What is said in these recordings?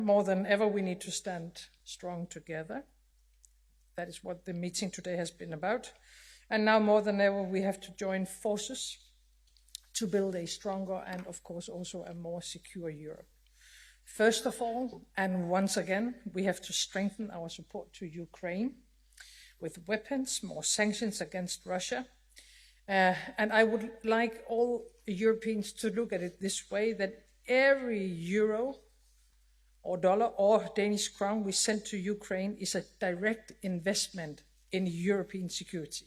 More than ever, we need to stand strong together. That is what the meeting today has been about. And now more than ever, we have to join forces to build a stronger and, of course, also a more secure Europe. First of all, and once again, we have to strengthen our support to Ukraine with weapons, more sanctions against Russia. And I would like all Europeans to look at it this way, that every euro or dollar or Danish crown we send to Ukraine is a direct investment in European security.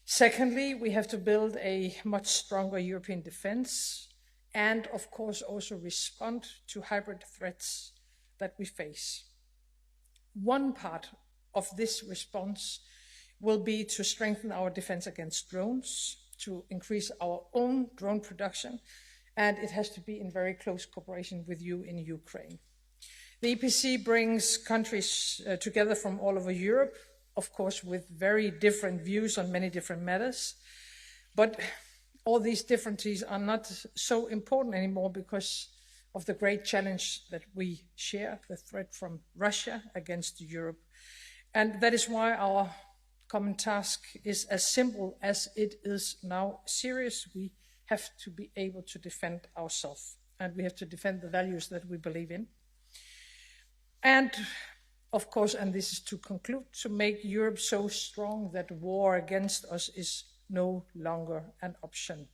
Secondly, we have to build a much stronger European defense and, of course, also respond to hybrid threats that we face. One part of this response will be to strengthen our defense against drones, to increase our own drone production, and it has to be in very close cooperation with you in Ukraine. The EPC brings countries together from all over Europe, of course, with very different views on many different matters. But all these differences are not so important anymore because of the great challenge that we share, the threat from Russia against Europe. And that is why our common task is as simple as it is now serious. We have to be able to defend ourselves, and we have to defend the values that we believe in. And of course, and this is to conclude, to make Europe so strong that war against us is no longer an option.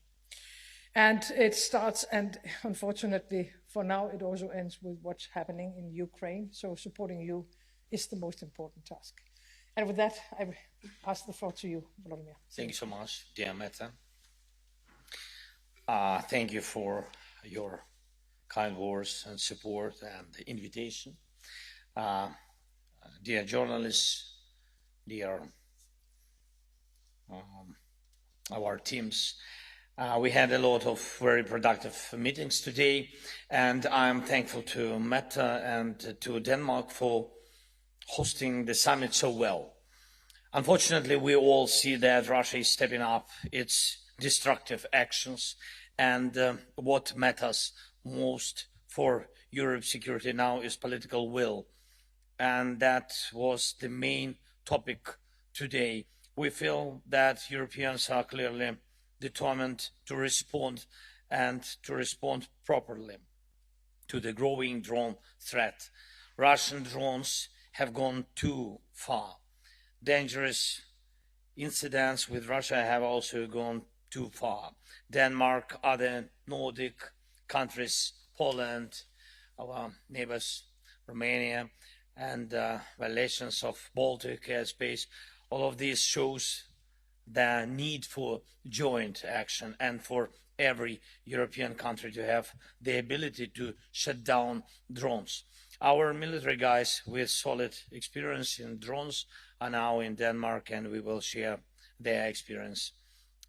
And it starts, and unfortunately for now, it also ends with what's happening in Ukraine. So supporting you is the most important task. And with that, I pass the floor to you, Volodymyr. Thank you so much, dear Mette. Thank you for your kind words and support and the invitation. Dear journalists, dear our teams, we had a lot of very productive meetings today, and I'm thankful to Mette and to Denmark for hosting the summit so well. Unfortunately, we all see that Russia is stepping up its destructive actions, and what matters most for Europe's security now is political will. And that was the main topic today. We feel that Europeans are clearly determined to respond, and to respond properly to the growing drone threat. Russian drones have gone too far. Dangerous incidents with Russia have also gone too far. Denmark, other Nordic countries, Poland, our neighbors, Romania, and violations of Baltic airspace, all of these shows the need for joint action and for every European country to have the ability to shut down drones. Our military guys with solid experience in drones are now in Denmark, and we will share their experience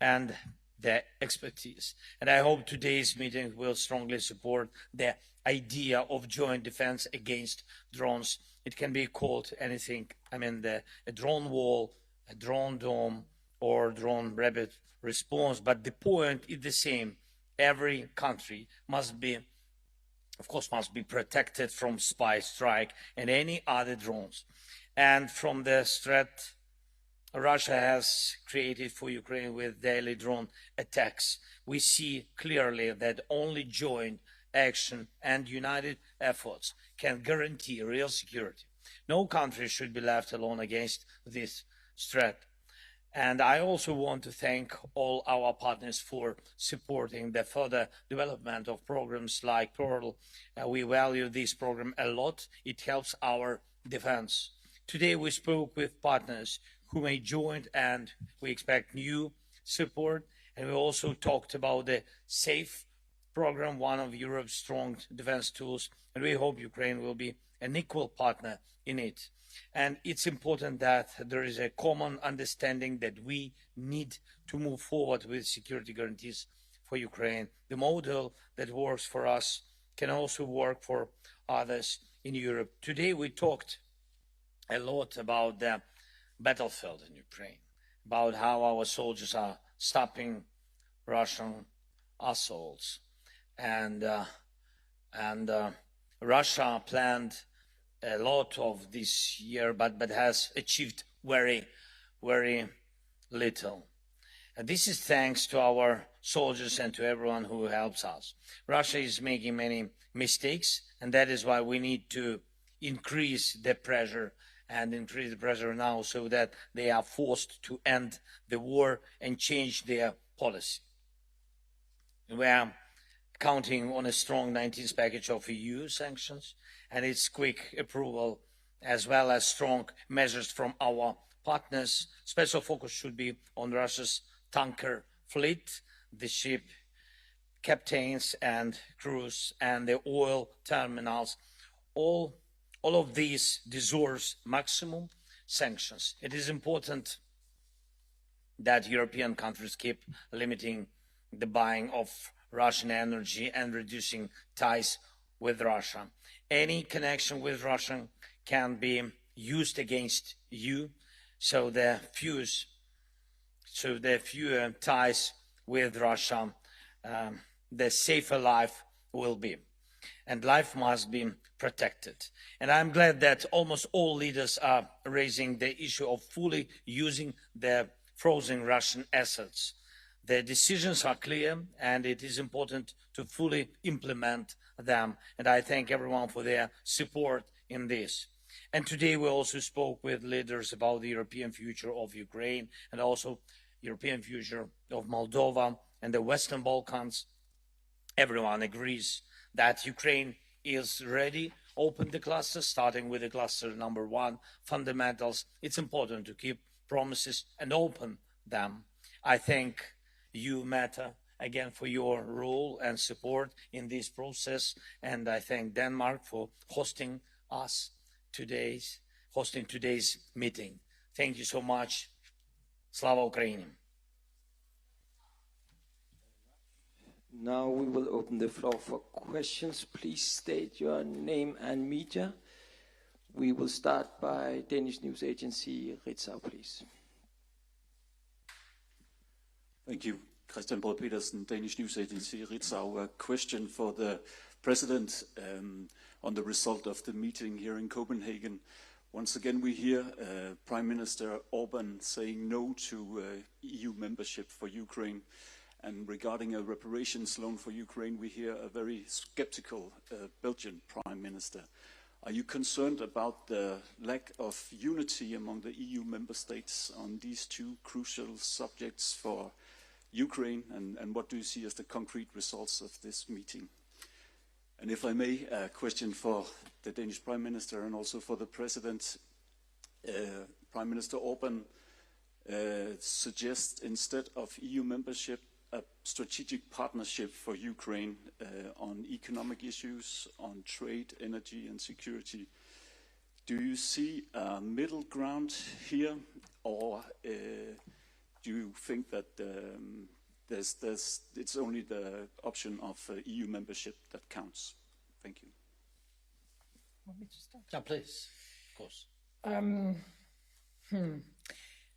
and their expertise. And I hope today's meeting will strongly support the idea of joint defense against drones. It can be called anything. I mean, a drone wall, a drone dome, or drone rapid response, but the point is the same. Every country must be protected from spy strike and any other drones. And from the threat Russia has created for Ukraine with daily drone attacks, we see clearly that only joint action and united efforts can guarantee real security. No country should be left alone against this threat. And I also want to thank all our partners for supporting the further development of programs like Pearl. We value this program a lot. It helps our defense. Today we spoke with partners who may join, and we expect new support. And we also talked about the SAFE program, one of Europe's strong defense tools, and we hope Ukraine will be an equal partner in it. And it's important that there is a common understanding that we need to move forward with security guarantees for Ukraine. The model that works for us can also work for others in Europe. Today we talked a lot about the battlefield in Ukraine, about how our soldiers are stopping Russian assaults, and Russia planned a lot of this year, but has achieved very, very little. And this is thanks to our soldiers and to everyone who helps us. Russia is making many mistakes, and that is why we need to increase the pressure now so that they are forced to end the war and change their policy. We are counting on a strong 19th package of EU sanctions and its quick approval, as well as strong measures from our partners. Special focus should be on Russia's tanker fleet, the ship captains and crews, and the oil terminals. All of these deserves maximum sanctions. It is important that European countries keep limiting the buying of Russian energy and reducing ties with Russia. Any connection with Russia can be used against you, so the fewer ties with Russia, the safer life will be. And life must be protected. And I'm glad that almost all leaders are raising the issue of fully using the frozen Russian assets. The decisions are clear, and it is important to fully implement them. And I thank everyone for their support in this. And today we also spoke with leaders about the European future of Ukraine and also European future of Moldova and the Western Balkans. Everyone agrees that Ukraine is ready. Open the cluster, starting with the cluster number 1, fundamentals. It's important to keep promises and open them. I thank you, Mette, again for your role and support in this process, and I thank Denmark for hosting today's meeting. Thank you so much. Slava Ukraini. Now we will open the floor for questions. Please state your name and media. We will start by Danish news agency Ritzau, please. Thank you. Christian Brød Petersen, Danish news agency Ritzau. A question for the President on the result of the meeting here in Copenhagen. Once again, we hear Prime Minister Orbán saying no to EU membership for Ukraine. And regarding a reparations loan for Ukraine, we hear a very skeptical Belgian Prime Minister. Are you concerned about the lack of unity among the EU member states on these two crucial subjects for Ukraine? And what do you see as the concrete results of this meeting? And if I may, a question for the Danish Prime Minister and also for the President. Prime Minister Orbán suggests, instead of EU membership, a strategic partnership for Ukraine on economic issues, on trade, energy and security. Do you see a middle ground here, or do you think that it's only the option of EU membership that counts? Thank you. Want me to start? Yeah, please, of course.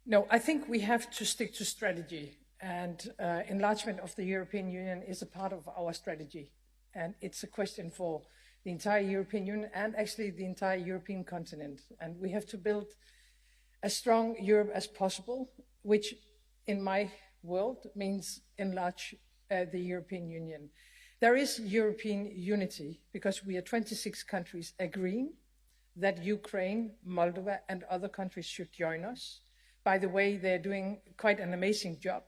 No, I think we have to stick to strategy. And enlargement of the European Union is a part of our strategy. And it's a question for the entire European Union and actually the entire European continent. And we have to build as strong Europe as possible, which in my world means enlarge the European Union. There is European unity because we are 26 countries agreeing that Ukraine, Moldova and other countries should join us. By the way, they're doing quite an amazing job,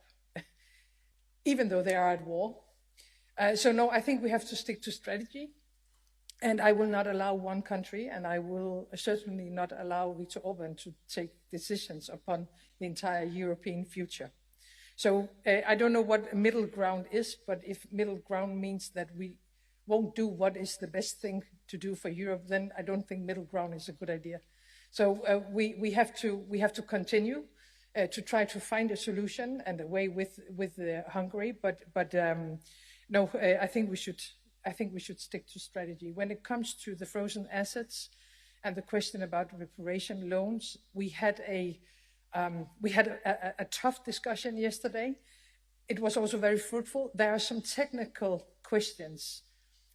even though they are at war. So no, I think we have to stick to strategy. And I will not allow one country, and I will certainly not allow Viktor Orbán to take decisions upon the entire European future. So I don't know what middle ground is, but if middle ground means that we won't do what is the best thing to do for Europe, then I don't think middle ground is a good idea. So we have to continue to try to find a solution and a way with Hungary, but no, I think we should stick to strategy. When it comes to the frozen assets and the question about reparation loans, we had a tough discussion yesterday. It was also very fruitful. There are some technical questions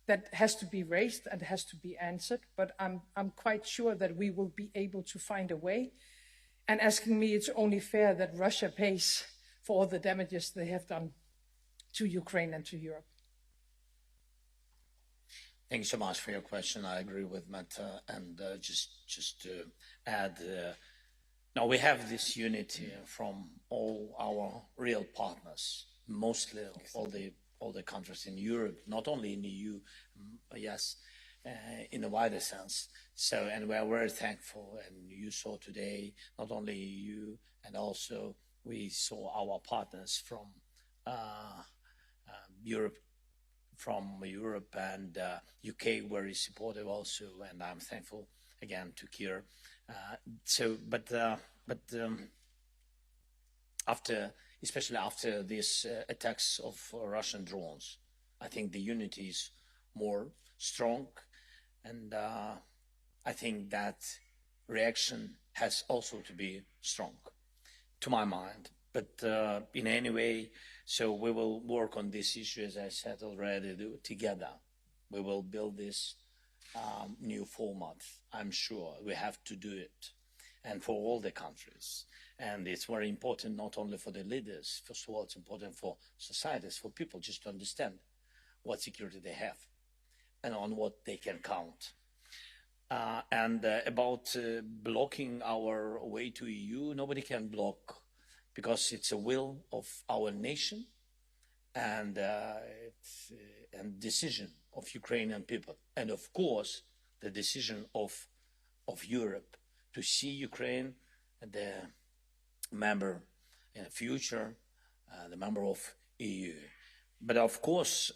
that has to be raised and has to be answered. But I'm quite sure that we will be able to find a way. And asking me, it's only fair that Russia pays for all the damages they have done to Ukraine and to Europe. Thank you so much for your question. I agree with Mette, and just to add, now we have this unity from all our real partners, mostly all the countries in Europe, not only in the EU, yes, in a wider sense. So, and we are very thankful. And you saw today, not only EU, and also we saw our partners from Europe and UK very supportive also, and I'm thankful again to Kier. Especially after these attacks of Russian drones, I think the unity is more strong, and I think that reaction has also to be strong, to my mind. But in any way, so we will work on this issue, as I said already, together. We will build this new format. I'm sure we have to do it, and for all the countries. And it's very important not only for the leaders. First of all, it's important for societies, for people, just to understand what security they have and on what they can count. About blocking our way to EU, nobody can block, because it's a will of our nation and decision of Ukrainian people. And of course, the decision of Europe to see Ukraine the member in the future, the member of EU. But of course,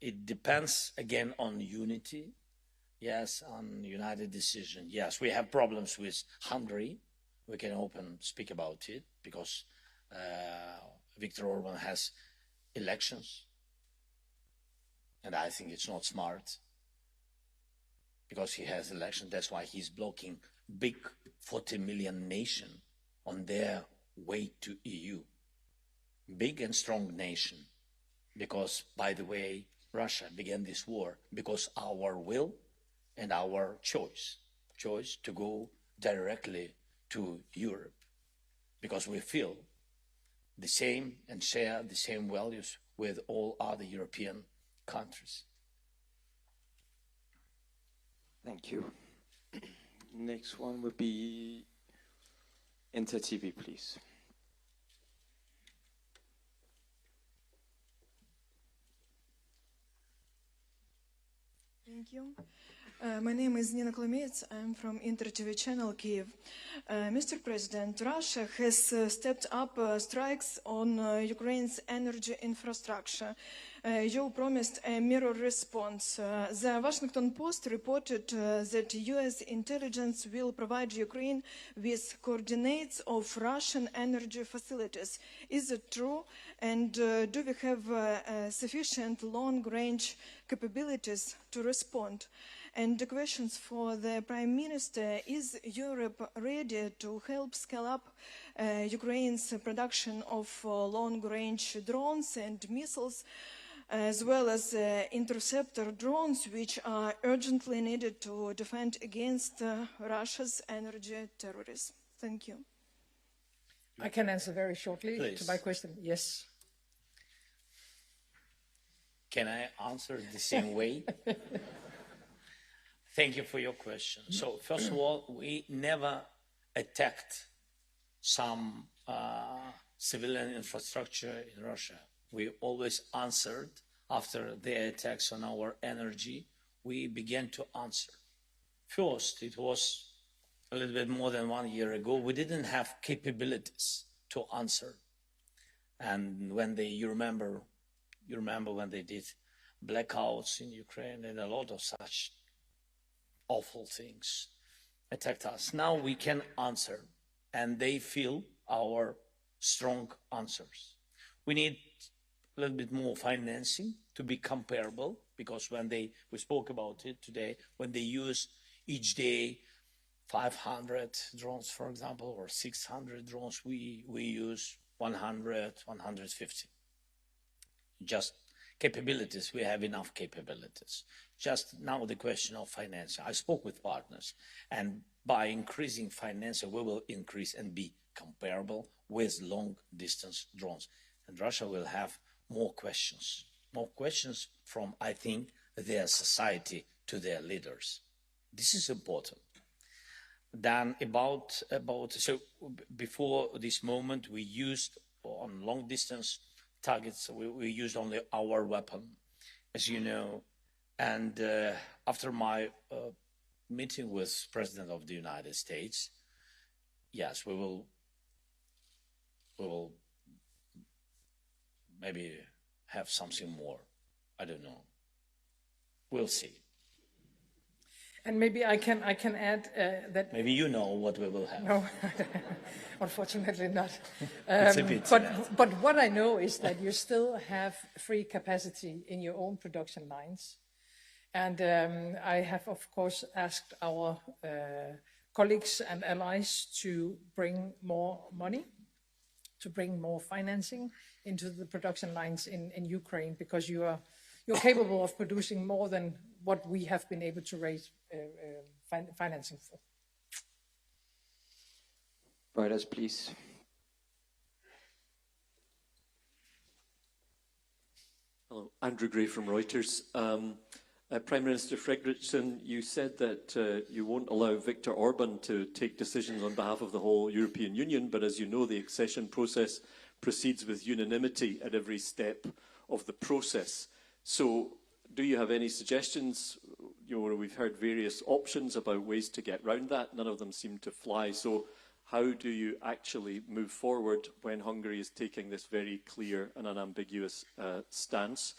it depends again on unity, yes, on united decision. Yes, we have problems with Hungary. We can speak about it, because Viktor Orban has elections, and I think it's not smart, because he has elections. That's why he's blocking big 40 million nation on their way to EU. Big and strong nation, because, by the way, Russia began this war because our will and our choice to go directly to Europe, because we feel the same and share the same values with all other European countries. Thank you. Next one would be Enter TV, please. Thank you. My name is Nina Klomets. I'm from Inter TV channel, Kyiv. Mr. President, Russia has stepped up strikes on Ukraine's energy infrastructure. You promised a mirror response. The Washington Post reported that US intelligence will provide Ukraine with coordinates of Russian energy facilities. Is it true? And do we have sufficient long-range capabilities to respond? And the questions for the Prime Minister: is Europe ready to help scale up Ukraine's production of long-range drones and missiles, as well as interceptor drones, which are urgently needed to defend against Russia's energy terrorism? Thank you. I can answer very shortly to my question. Yes. Can I answer the same way? Thank you for your question. So first of all, we never attacked some civilian infrastructure in Russia. We always answered after their attacks on our energy. We began to answer. First, it was a little bit more than 1 year ago. We didn't have capabilities to answer. And when you remember when they did blackouts in Ukraine and a lot of such awful things attacked us. Now we can answer, and they feel our strong answers. We need a little bit more financing to be comparable, because when we spoke about it today, when they use each day 500 drones, for example, or 600 drones, we use 100, 150. Just capabilities, we have enough capabilities. Just now the question of financing. I spoke with partners, and by increasing financing, we will increase and be comparable with long-distance drones. And Russia will have more questions from, I think, their society to their leaders. This is important. Then so before this moment, we used on long-distance targets, we used only our weapon, as you know. And after my meeting with President of the United States, yes, we will maybe have something more. I don't know. We'll see. And maybe I can add that. Maybe you know what we will have. No, unfortunately not. It's a bit but what I know is that you still have free capacity in your own production lines. And I have, of course, asked our colleagues and allies to bring more money, to bring more financing into the production lines in Ukraine, because you're capable of producing more than what we have been able to raise financing for. Reuters, please. Hello, Andrew Gray from Reuters. Prime Minister Frederiksen, you said that you won't allow Viktor Orban to take decisions on behalf of the whole European Union, but as you know, the accession process proceeds with unanimity at every step of the process. So do you have any suggestions? You know, we've heard various options about ways to get round that. None of them seem to fly. So how do you actually move forward when Hungary is taking this very clear and unambiguous stance?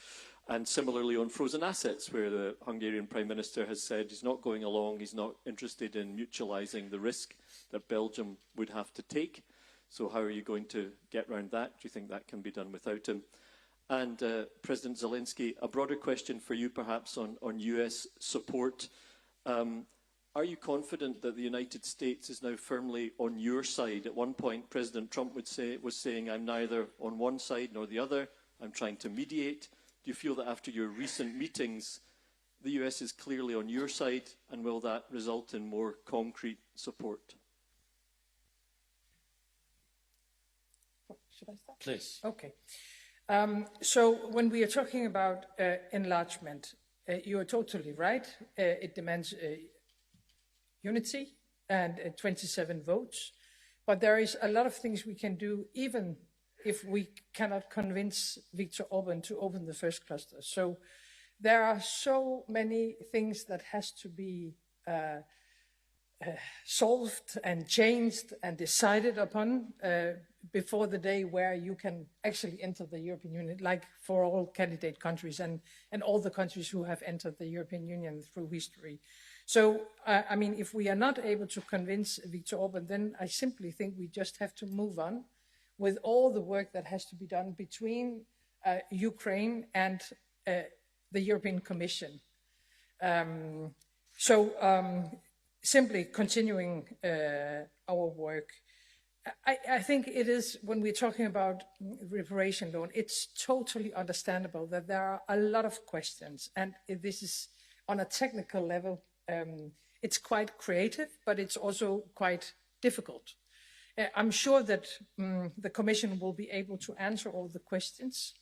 And similarly on frozen assets, where the Hungarian Prime Minister has said he's not going along, he's not interested in mutualising the risk that Belgium would have to take. So how are you going to get round that? Do you think that can be done without him? And President Zelenskyy, a broader question for you perhaps on US support. Are you confident that the United States is now firmly on your side? At one point, President Trump was saying, I'm neither on one side nor the other, I'm trying to mediate. Do you feel that after your recent meetings, the US is clearly on your side, and will that result in more concrete support? Should I start? Please. Okay. So when we are talking about enlargement, you are totally right. It demands unity and 27 votes. But there is a lot of things we can do, even if we cannot convince Viktor Orban to open the first cluster. So there are so many things that has to be solved and changed and decided upon before the day where you can actually enter the European Union, like for all candidate countries and all the countries who have entered the European Union through history. So, I mean, if we are not able to convince Viktor Orban, then I simply think we just have to move on with all the work that has to be done between Ukraine and the European Commission. Simply continuing our work. I think it is, when we're talking about reparation loan, it's totally understandable that there are a lot of questions, and this is on a technical level. It's quite creative, but it's also quite difficult. I'm sure that the Commission will be able to answer all the questions.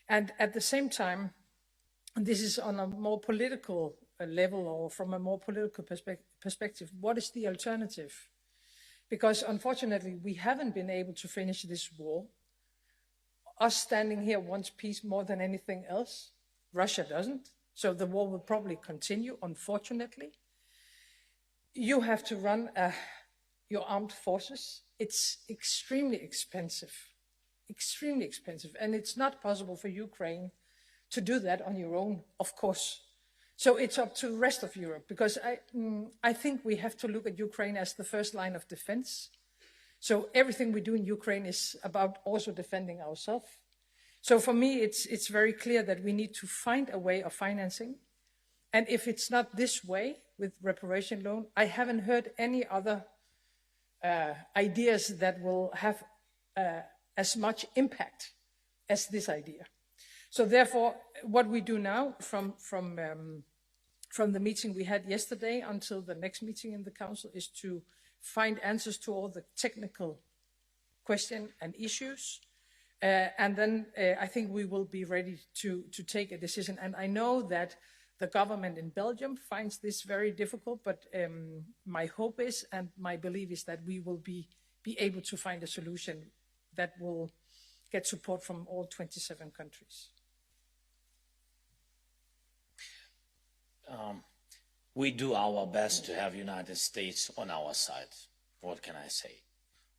And at the same time, this is on a more political level, or from a more political perspective, what is the alternative? Because unfortunately, we haven't been able to finish this war. Us standing here wants peace more than anything else. Russia doesn't. So the war will probably continue, unfortunately. You have to run your armed forces. It's extremely expensive, and it's not possible for Ukraine to do that on your own, of course. So it's up to the rest of Europe, because I think we have to look at Ukraine as the first line of defense. So everything we do in Ukraine is about also defending ourselves. So for me, it's very clear that we need to find a way of financing. And if it's not this way with reparation loan, I haven't heard any other ideas that will have as much impact as this idea. So therefore, what we do now from the meeting we had yesterday until the next meeting in the Council is to find answers to all the technical questions and issues. And then I think we will be ready to take a decision. And I know that the government in Belgium finds this very difficult, but my hope is and my belief is that we will be able to find a solution that will get support from all 27 countries. We do our best to have United States on our side. What can I say?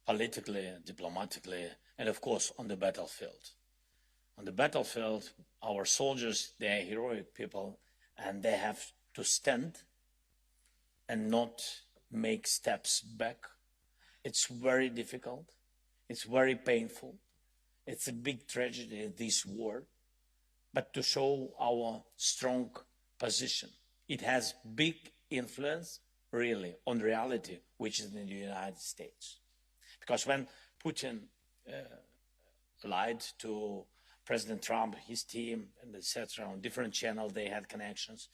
Politically, diplomatically, and of course on the battlefield. On the battlefield, our soldiers, they are heroic people, and they have to stand and not make steps back. It's very difficult. It's very painful. It's a big tragedy, this war. But to show our strong position, it has big influence, really, on reality, which is in the United States. Because when Putin lied to President Trump, his team, and etc., on different channels, they had connections,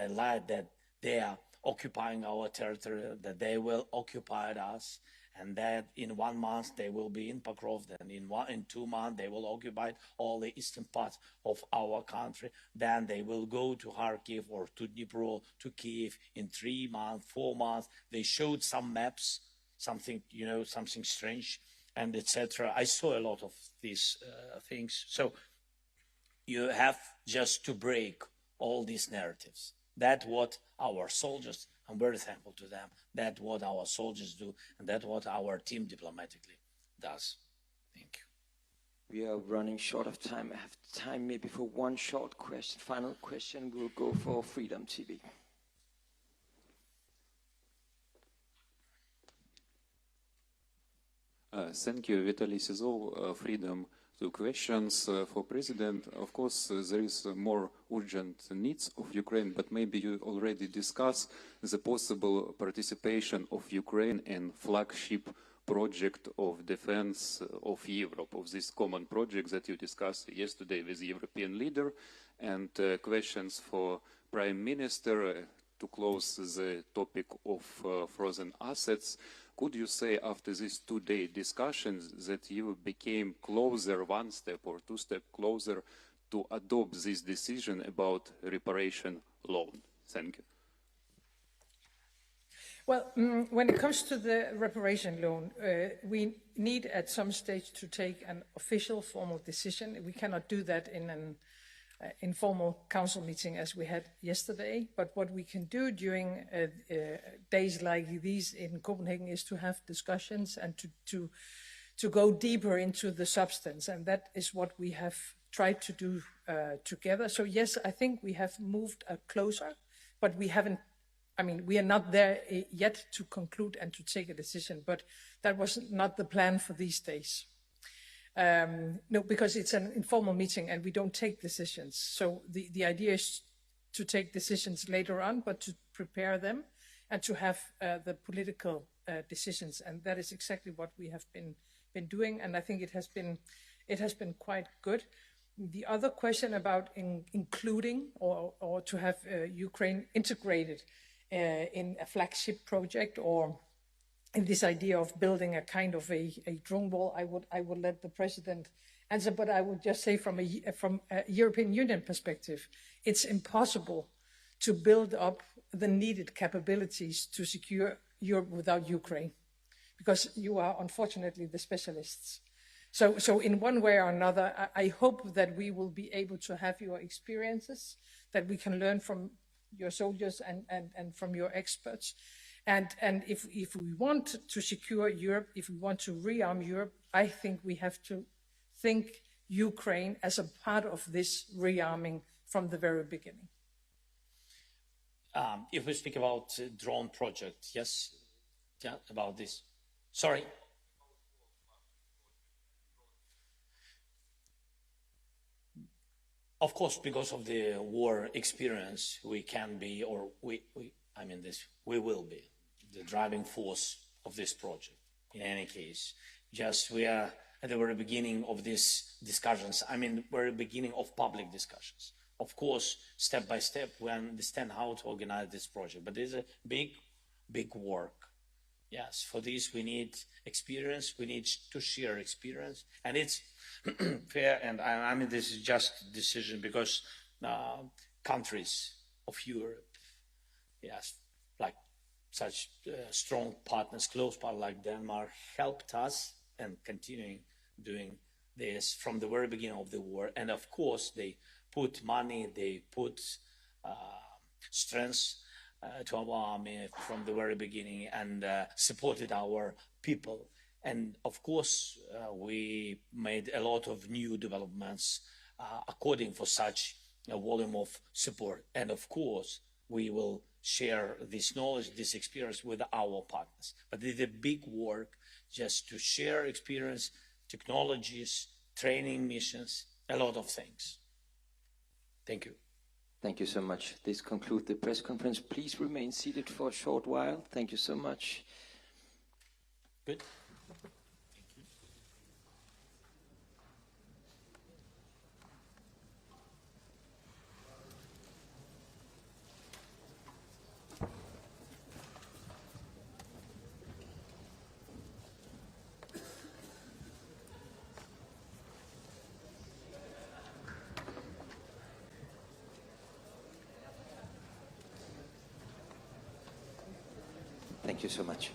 lied that they are occupying our territory, that they will occupy us, and that in 1 month they will be in Pokrov, then in 2 months they will occupy all the eastern parts of our country, then they will go to Kharkiv or to Dnipro, to Kiev in 3 months, 4 months. They showed some maps, something, you know, something strange, and etc. I saw a lot of these things. So you have just to break all these narratives. That's what our soldiers, I'm very thankful to them, that's what our soldiers do, and that's what our team diplomatically does. Thank you. We are running short of time. I have time maybe for one short question. Final question, we'll go for Freedom TV. Thank you, Vitaly Sizov, Freedom. 2 questions for President. Of course, there is more urgent needs of Ukraine, but maybe you already discussed the possible participation of Ukraine in flagship project of defense of Europe, of this common project that you discussed yesterday with the European leader. And questions for Prime Minister to close the topic of frozen assets. Could you say after these 2-day discussions that you became closer, 1 step or 2 steps closer to adopt this decision about reparation loan? Thank you. Well, when it comes to the reparation loan, we need at some stage to take an official formal decision. We cannot do that in an informal council meeting as we had yesterday, but what we can do during days like these in Copenhagen is to have discussions and to go deeper into the substance, and that is what we have tried to do together. So yes, I think we have moved closer, but we haven't, I mean, we are not there yet to conclude and to take a decision, but that was not the plan for these days. No, because it's an informal meeting and we don't take decisions. So the idea is to take decisions later on, but to prepare them and to have the political decisions. And that is exactly what we have been doing. And I think it has been quite good. The other question about including or to have Ukraine integrated in a flagship project or in this idea of building a kind of a drone wall, I would let the president answer, but I would just say from a European Union perspective, it's impossible to build up the needed capabilities to secure Europe without Ukraine, because you are unfortunately the specialists. So in one way or another, I hope that we will be able to have your experiences, that we can learn from your soldiers and from your experts. And if we want to secure Europe, if we want to rearm Europe, I think we have to think Ukraine as a part of this rearming from the very beginning. If we speak about drone project, yes, yeah, about this. Sorry. Of course, because of the war experience, we can be, or we will be the driving force of this project. In any case, just we are at the very beginning of these discussions. I mean, very beginning of public discussions. Of course, step by step, we understand how to organize this project, but it's a big, big work. Yes, for this we need experience, we need to share experience, and it's fair, and I mean, this is just a decision because countries of Europe, yes, like such strong partners, close partners like Denmark, helped us and continuing doing this from the very beginning of the war. And of course, they put money, they put strength to our army from the very beginning and supported our people. And of course, we made a lot of new developments according for such a volume of support. And of course, we will share this knowledge, this experience with our partners. But it's a big work just to share experience, technologies, training missions, a lot of things. Thank you. Thank you so much. This concludes the press conference. Please remain seated for a short while. Thank you so much. Good. Thank you so much.